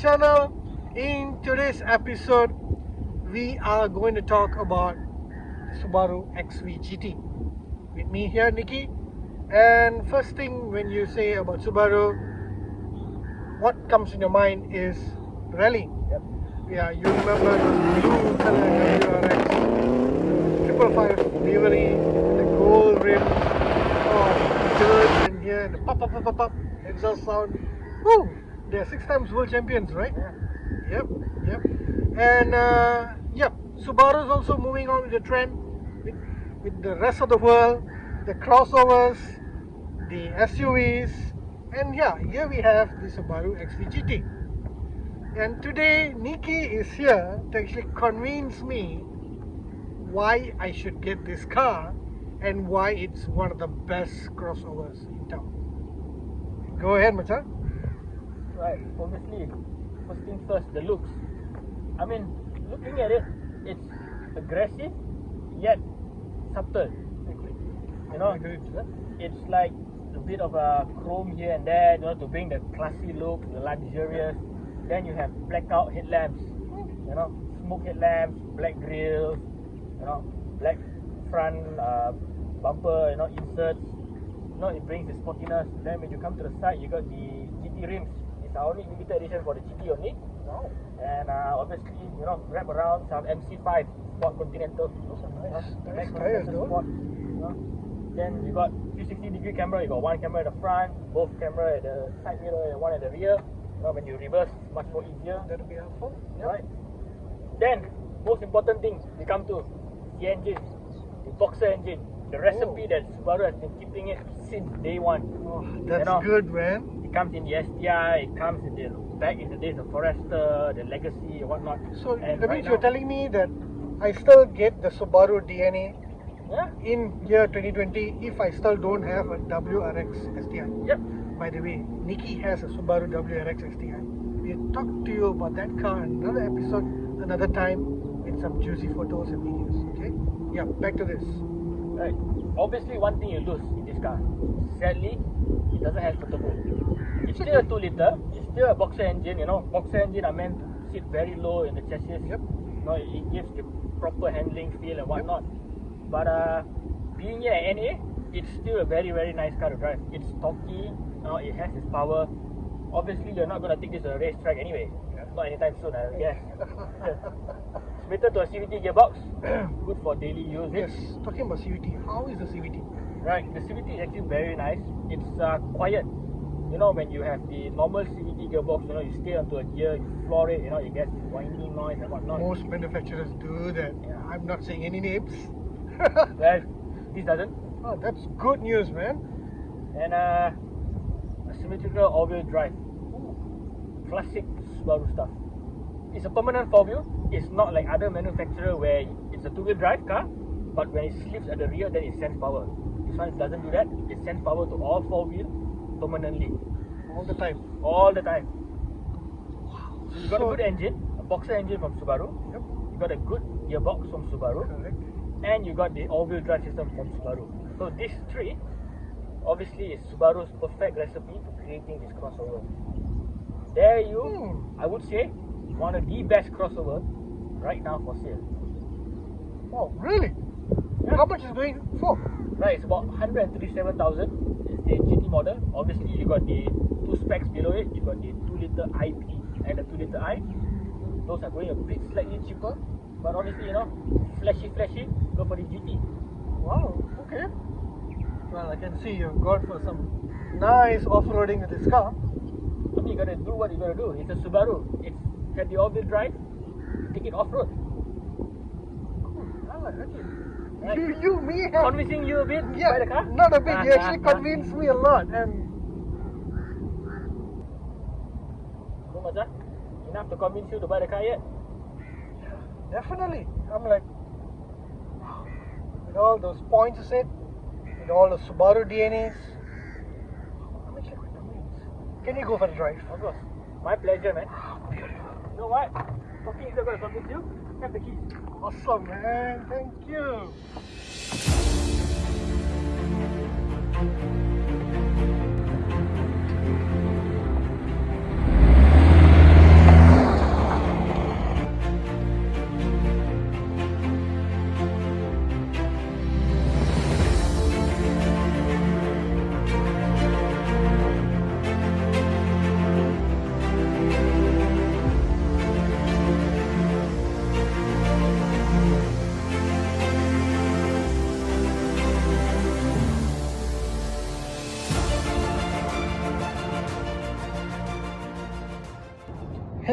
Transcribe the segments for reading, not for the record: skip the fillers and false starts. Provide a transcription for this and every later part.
channel. In today's episode, we are going to talk about Subaru XV GT. With me here, Nikki. And first thing when you say about Subaru, what comes in your mind is rally. Yep. Yeah, you remember the blue color WRX, 555 livery, the gold rim, dirt in here, and the pop, exhaust sound. Woo! They're 6 times world champions, right? Yeah. Yep. And Subaru is also moving on with the trend with the rest of the world, the crossovers, the SUVs, and here we have the Subaru XV GT. And today Nikki is here to actually convince me why I should get this car and why it's one of the best crossovers in town. Go ahead, Machan. Right. Obviously, first thing first, the looks. I mean, looking at it, it's aggressive yet subtle. You know, it's like a bit of a chrome here and there, to bring the classy look, the luxurious. Then you have blackout headlamps, smoke headlamps, black grills, black front bumper, inserts. It brings the sportiness. Then when you come to the side, you got the GT rims. It's our only limited edition for the GT only. Wow. And obviously, wrap around some MC5 Sport Continental. Those are nice. Nice Tires, though. Sport. Then you got 360-degree camera. You got one camera at the front, both camera at the side mirror, and one at the rear. When you reverse, it's much more easier. That'll be helpful. Yep. Right. Then, most important thing, we come to the engine, the boxer engine. The recipe that Subaru has been keeping it since day one. Oh, that's good, man. It comes in the STI, it comes in the back in the days of Forester, the Legacy and whatnot. So and that right means now, you're telling me that I still get the Subaru DNA in year 2020 if I still don't have a WRX STI. Yep. By the way, Nikki has a Subaru WRX STI. We'll talk to you about that car in another episode, another time, with some juicy photos and videos. Okay? Yeah, back to this. Right. Obviously, one thing you lose in this car. Sadly, it doesn't have a turbo. It's still a 2 liter. It's still a boxer engine. Boxer engine are meant to sit very low in the chassis. Yep. It gives the proper handling feel and whatnot. But being here at NA, it's still a very, very nice car to drive. It's stocky. It has its power. Obviously, you're not going to take this to a racetrack anyway. Not anytime soon, I guess. It's better to a CVT gearbox. Good for daily use. Yes, talking about CVT, how is the CVT? Right, the CVT is actually very nice. It's quiet. When you have the normal CVT gearbox, you stay onto a gear, you floor it, you get this whining noise and whatnot. Most manufacturers do that. Yeah. I'm not saying any names. Well, this doesn't. Oh, that's good news, man. And a symmetrical all-wheel drive. Classic Subaru stuff. It's a permanent 4-wheel. It's not like other manufacturer where it's a 2-wheel drive car, but when it slips at the rear, then it sends power. This one doesn't do that. It sends power to all 4 wheels permanently. All the time. All the time. Wow. So you got a good engine, a boxer engine from Subaru. Yep. You got a good gearbox from Subaru. Correct. And you got the all-wheel drive system from Subaru. So these three, obviously, is Subaru's perfect recipe for creating this crossover. There I would say, one of the best crossover right now for sale. Oh, really? Yeah. How much is it going for? Right, it's about 137,000. It's the GT model. Obviously, you got the 2 specs below it. You got the 2 liter IP and the 2 liter I. Those are going a bit slightly cheaper. But honestly, flashy, go for the GT. Wow, okay. Well, I can see you've gone for some nice off-roading with this car. I mean, you gotta do what you gotta do. It's a Subaru. It's got the all-wheel drive. Take it off-road. Cool. I like it. Right. Me, Convincing you a bit to buy the car? Not a bit. You actually convinced me a lot. And No, Mazda? Enough to convince you to buy the car yet? definitely, I'm like, wow. With all those points you said, with all the Subaru DNAs, I'm actually quite convinced. Can you go for the drive? Of course. My pleasure, man. Beautiful. You know what? Talking is not going to convince you. Have the keys. Awesome, man. Thank you.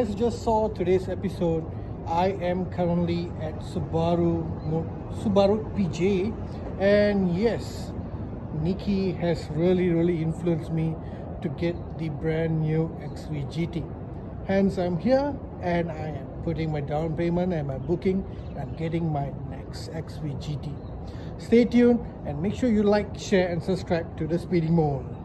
as you just saw today's episode, I am currently at Subaru PJ, and yes, Nikki has really influenced me to get the brand new XV GT. Hence, I'm here and I am putting my down payment and my booking and getting my next XV GT. Stay tuned and make sure you like, share and subscribe to the Speeding Mode.